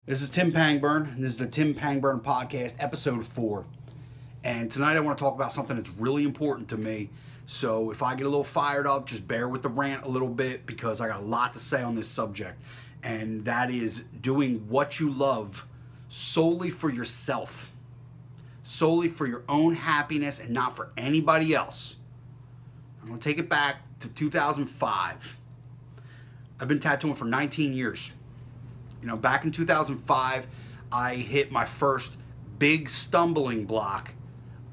This is Tim Pangburn, and this is the Tim Pangburn Podcast, episode 4. And tonight I want to talk about something that's really important to me. So if I get a little fired up, just bear with the rant a little bit because I got a lot to say on this subject. And that is doing what you love solely for yourself. Solely for your own happiness and not for anybody else. I'm going to take it back to 2005. I've been tattooing for 19 years. Back in 2005, I hit my first big stumbling block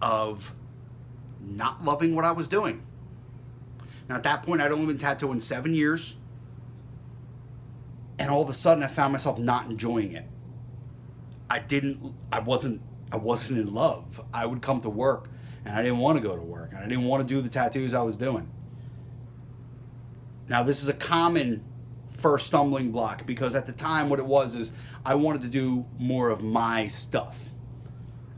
of not loving what I was doing. Now, at that point, I'd only been tattooing 7 years, and all of a sudden, I found myself not enjoying it. I wasn't in love. I would come to work, and I didn't want to go to work, and I didn't want to do the tattoos I was doing. Now, this is a common first stumbling block because at the time what it was is I wanted to do more of my stuff.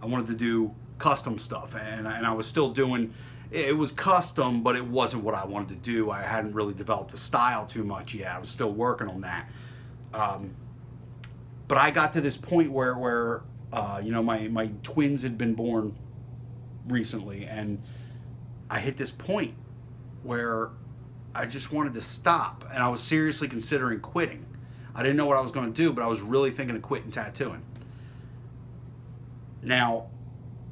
I wanted to do custom stuff, and I was still doing, it was custom, but it wasn't what I wanted to do. I hadn't really developed the style too much yet. I was still working on that. But I got to this point where my twins had been born recently, and I hit this point where I just wanted to stop, and I was seriously considering quitting. I didn't know what I was going to do, but I was really thinking of quitting tattooing. Now,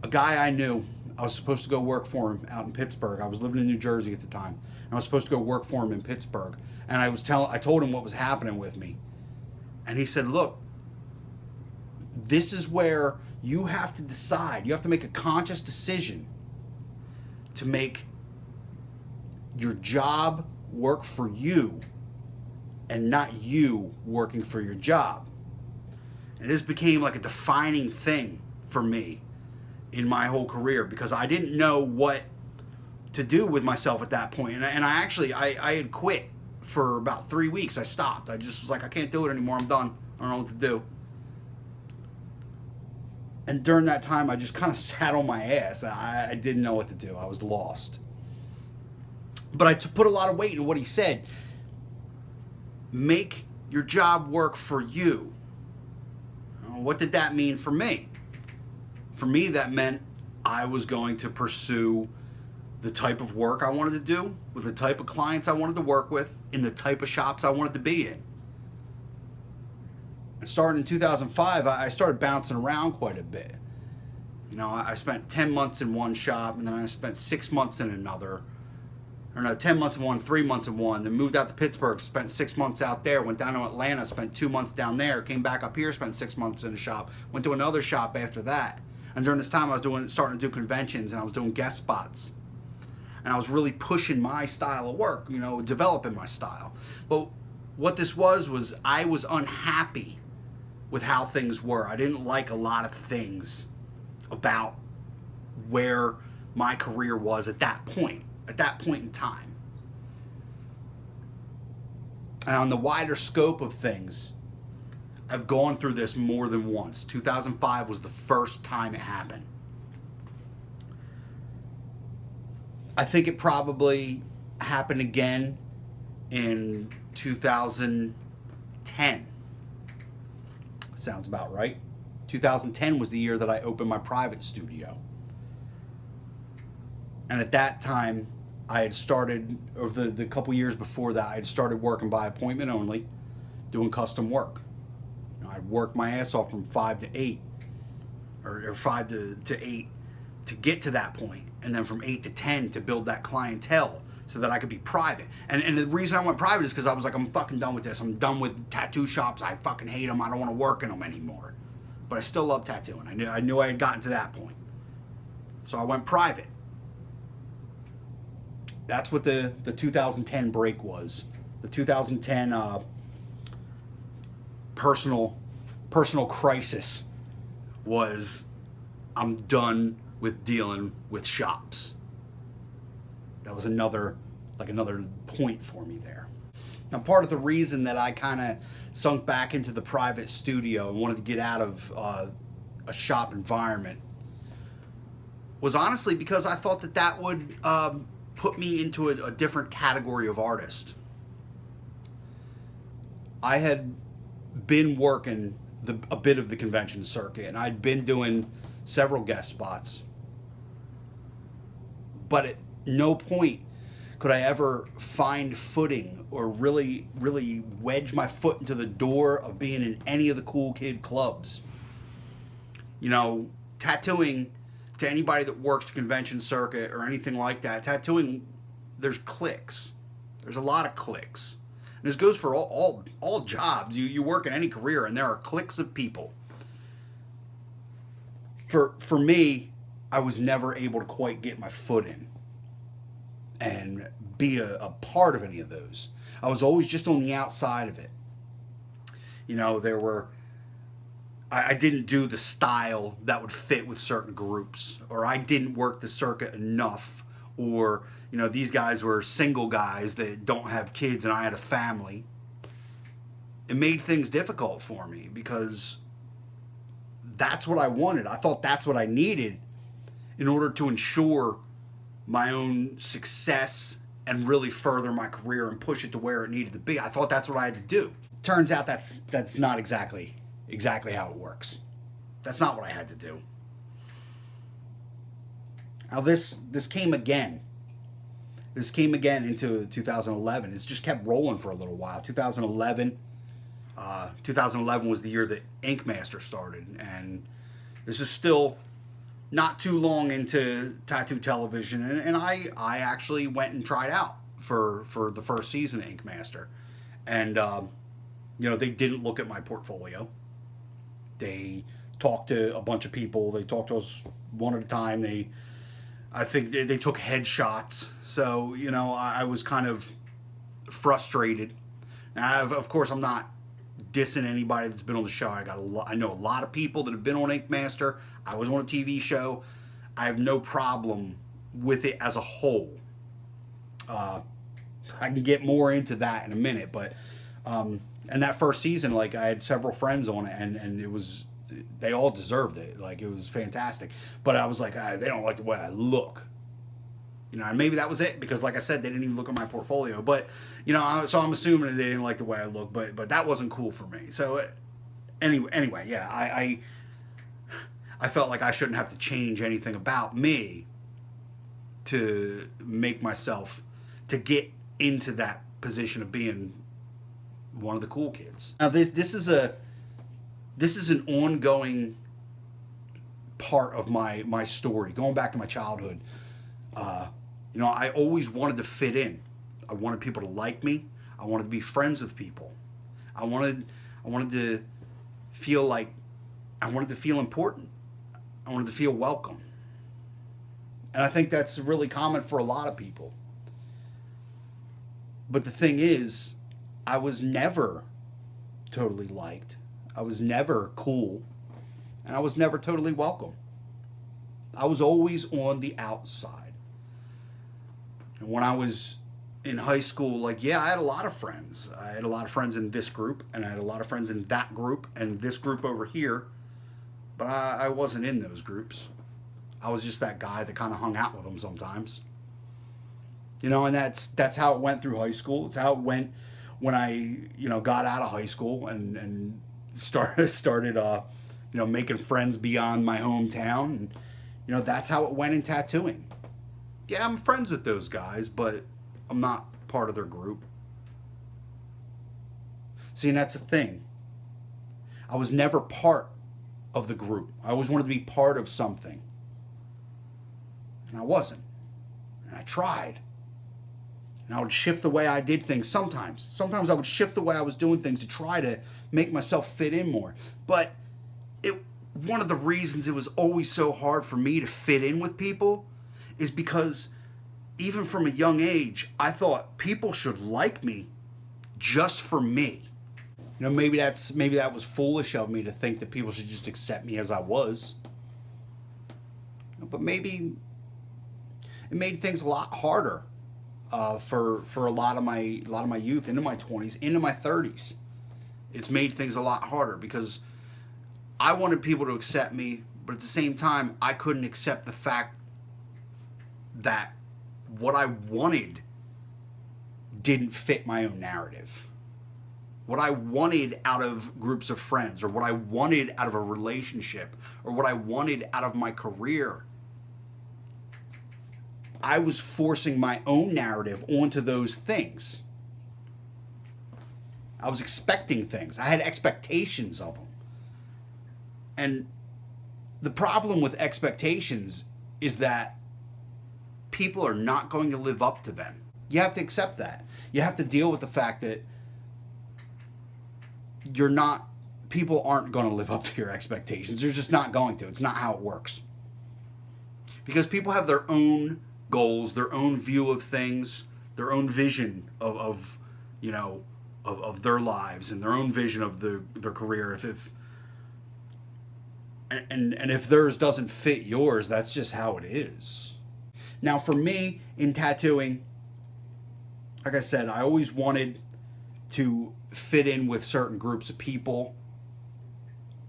a guy I knew, I was supposed to go work for him out in Pittsburgh. I was living in New Jersey at the time, and I was supposed to go work for him in Pittsburgh. And I told him what was happening with me, and he said, "Look, this is where you have to decide. You have to make a conscious decision to make your job work for you and not you working for your job." And this became like a defining thing for me in my whole career because I didn't know what to do with myself at that point. And I had quit for about 3 weeks. I stopped. I just was like, I can't do it anymore. I'm done. I don't know what to do. And during that time, I just kind of sat on my ass. I didn't know what to do. I was lost. But I put a lot of weight in what he said. Make your job work for you. What did that mean for me? For me, that meant I was going to pursue the type of work I wanted to do, with the type of clients I wanted to work with, in the type of shops I wanted to be in. And starting in 2005, I started bouncing around quite a bit. I spent 10 months in one shop, and then I spent 6 months in another. 10 months in one, 3 months in one, then moved out to Pittsburgh, spent 6 months out there, went down to Atlanta, spent 2 months down there, came back up here, spent 6 months in a shop, went to another shop after that. And during this time I was starting to do conventions, and I was doing guest spots. And I was really pushing my style of work, developing my style. But what this was I was unhappy with how things were. I didn't like a lot of things about where my career was at that point in time. And on the wider scope of things, I've gone through this more than once. 2005 was the first time it happened. I think it probably happened again in 2010. Sounds about right. 2010 was the year that I opened my private studio. And at that time, I had started, over the couple years before that, I had started working by appointment only, doing custom work. I'd work my ass off from 5 to 8, or 5 to 8 to get to that point, and then from 8 to 10 to build that clientele so that I could be private. And the reason I went private is because I was like, I'm fucking done with this. I'm done with tattoo shops. I fucking hate them. I don't want to work in them anymore. But I still love tattooing. I knew I had gotten to that point. So I went private. That's what the 2010 break was. The 2010 personal crisis was, I'm done with dealing with shops. That was another point for me there. Now, part of the reason that I kind of sunk back into the private studio and wanted to get out of a shop environment was honestly because I thought that would put me into a different category of artist. I had been working a bit of the convention circuit, and I'd been doing several guest spots. But at no point could I ever find footing or really, really wedge my foot into the door of being in any of the cool kid clubs. You know, tattooing, to anybody that works the convention circuit or anything like that, tattooing, there's cliques. There's a lot of cliques. And this goes for all jobs. You work in any career, and there are cliques of people. For me, I was never able to quite get my foot in and be a part of any of those. I was always just on the outside of it. You know, I didn't do the style that would fit with certain groups, or I didn't work the circuit enough, or, you know, these guys were single guys that don't have kids and I had a family. It made things difficult for me because that's what I wanted. I thought that's what I needed in order to ensure my own success and really further my career and push it to where it needed to be. I thought that's what I had to do. Turns out that's not exactly how it works. That's not what I had to do. Now this came again. This came again into 2011. It's just kept rolling for a little while. 2011 was the year that Ink Master started, and this is still not too long into tattoo television, and I actually went and tried out for the first season of Ink Master, and you know, they didn't look at my portfolio. They talked to a bunch of people. They talked to us one at a time. I think they took headshots. So, you know, I was kind of frustrated. Now, of course, I'm not dissing anybody that's been on the show. I know a lot of people that have been on Ink Master. I was on a TV show. I have no problem with it as a whole. I can get more into that in a minute, but and that first season, like, I had several friends on it, and it was, they all deserved it. Like, it was fantastic. But I was like, they don't like the way I look. You know, and maybe that was it, because like I said, they didn't even look at my portfolio. But, you know, so I'm assuming that they didn't like the way I look, but that wasn't cool for me. So anyway, yeah, I felt like I shouldn't have to change anything about me to make myself, to get into that position of being one of the cool kids. Now this is an ongoing part of my story, going back to my childhood. You know, I always wanted to fit in. I wanted people to like me. I wanted to be friends with people. I wanted to feel important. I wanted to feel welcome. And I think that's really common for a lot of people. But the thing is, I was never totally liked. I was never cool. And I was never totally welcome. I was always on the outside. And when I was in high school, like, yeah, I had a lot of friends. I had a lot of friends in this group, and I had a lot of friends in that group, and this group over here. But I wasn't in those groups. I was just that guy that kind of hung out with them sometimes. You know, and that's how it went through high school. It's how it went when I, you know, got out of high school and started you know, making friends beyond my hometown. And, you know, that's how it went in tattooing. Yeah, I'm friends with those guys, but I'm not part of their group. See, and that's the thing. I was never part of the group. I always wanted to be part of something. And I wasn't. And I tried. And I would shift the way I did things sometimes. Sometimes I would shift the way I was doing things to try to make myself fit in more. But one of the reasons it was always so hard for me to fit in with people is because even from a young age, I thought people should like me just for me. You know, maybe that was foolish of me to think that people should just accept me as I was. But maybe it made things a lot harder for a lot of my youth, into my 20s, into my 30s. It's made things a lot harder because I wanted people to accept me, but at the same time, I couldn't accept the fact that what I wanted didn't fit my own narrative. what I wanted out of groups of friends, or what I wanted out of a relationship, or what I wanted out of my career. I was forcing my own narrative onto those things. I was expecting things. I had expectations of them. And the problem with expectations is that people are not going to live up to them. You have to accept that. You have to deal with the fact that people aren't going to live up to your expectations. They're just not going to. It's not how it works. Because people have their own goals, their own view of things, their own vision of their lives, and their own vision of their career. If theirs doesn't fit yours, that's just how it is. Now, for me, in tattooing, like I said, I always wanted to fit in with certain groups of people.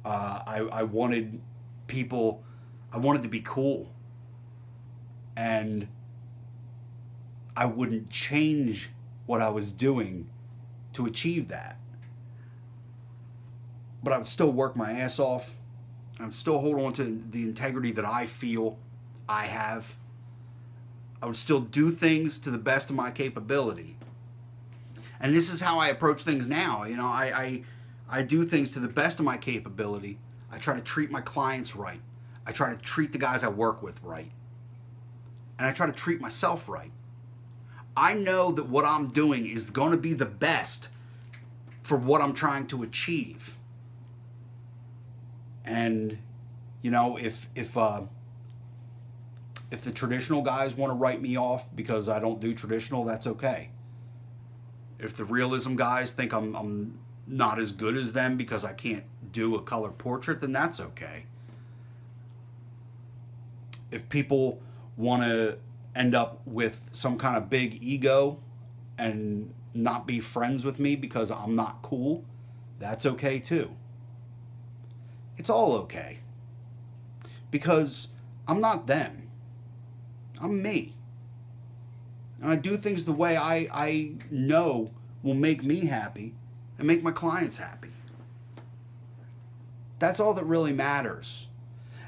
I wanted to be cool. And I wouldn't change what I was doing to achieve that. But I would still work my ass off. I would still hold on to the integrity that I feel I have. I would still do things to the best of my capability. And this is how I approach things now. I do things to the best of my capability. I try to treat my clients right. I try to treat the guys I work with right. And I try to treat myself right. I know that what I'm doing is going to be the best for what I'm trying to achieve. And, if the traditional guys want to write me off because I don't do traditional, that's okay. If the realism guys think I'm not as good as them because I can't do a color portrait, then that's okay. If people want to end up with some kind of big ego and not be friends with me because I'm not cool, that's okay too. It's all okay. Because I'm not them. I'm me. And I do things the way I know will make me happy and make my clients happy. That's all that really matters.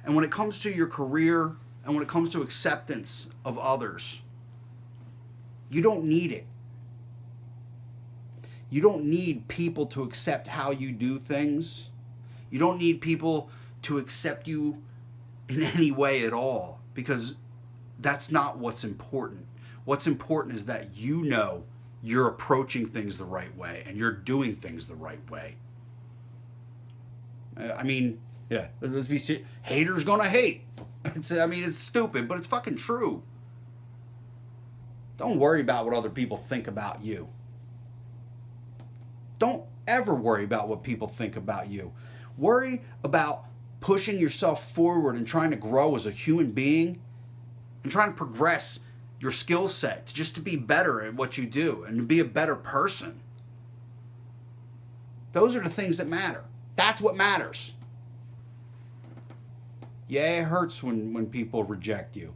And when it comes to your career and when it comes to acceptance of others, you don't need it. You don't need people to accept how you do things. You don't need people to accept you in any way at all, because that's not what's important. What's important is that you're approaching things the right way and you're doing things the right way. Let's be serious. Haters gonna hate. It's stupid, but it's fucking true. Don't worry about what other people think about you. Don't ever worry about what people think about you. Worry about pushing yourself forward and trying to grow as a human being and trying to progress your skill set just to be better at what you do and to be a better person. Those are the things that matter. That's what matters. Yeah, it hurts when people reject you.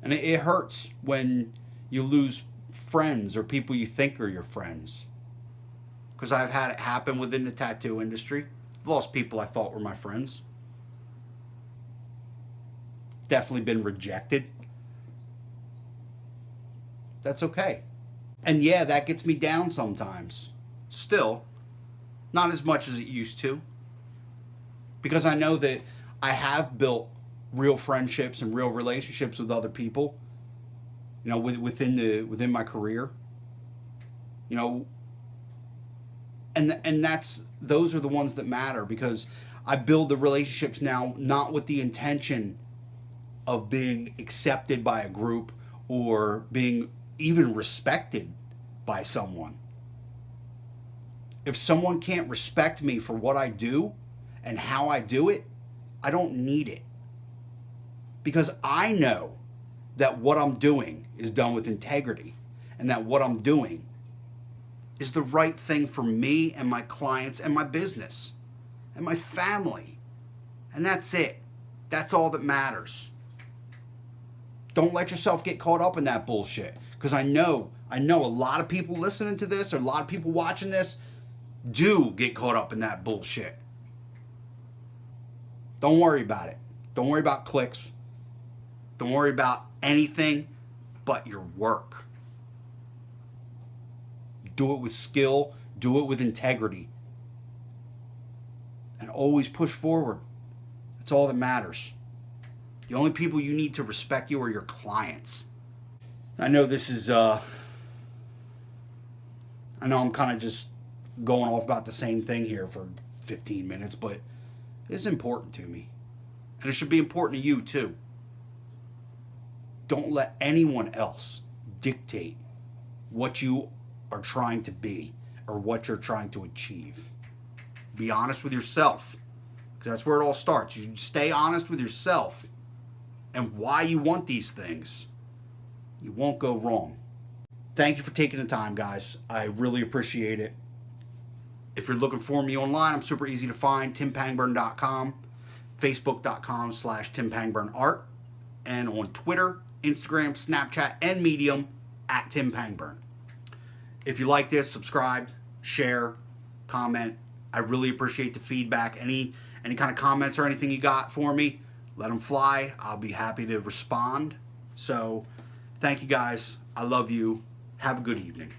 And it hurts when you lose friends or people you think are your friends. Because I've had it happen within the tattoo industry. I've lost people I thought were my friends. Definitely been rejected. That's okay. And yeah, that gets me down sometimes. Still, not as much as it used to. Because I know that I have built real friendships and real relationships with other people, within my career. And those are the ones that matter, because I build the relationships now not with the intention of being accepted by a group or being even respected by someone. If someone can't respect me for what I do and how I do it, I don't need it. Because I know that what I'm doing is done with integrity, and that what I'm doing is the right thing for me and my clients and my business and my family. And that's it. That's all that matters. Don't let yourself get caught up in that bullshit. Because I know a lot of people listening to this, or a lot of people watching this, do get caught up in that bullshit. Don't worry about it. Don't worry about clicks. Don't worry about anything but your work. Do it with skill. Do it with integrity. And always push forward. That's all that matters. The only people you need to respect you are your clients. I know this is, I know I'm kind of just going off about the same thing here for 15 minutes, but it's important to me. And it should be important to you too. Don't let anyone else dictate what you are trying to be or what you're trying to achieve. Be honest with yourself, because that's where it all starts. You stay honest with yourself and why you want these things. You won't go wrong. Thank you for taking the time, guys. I really appreciate it. If you're looking for me online, I'm super easy to find. TimPangburn.com, Facebook.com/TimPangburnArt, and on Twitter, Instagram, Snapchat, and Medium @TimPangburn. If you like this, subscribe, share, comment. I really appreciate the feedback. Any kind of comments or anything you got for me, let them fly. I'll be happy to respond. So, thank you guys. I love you. Have a good evening.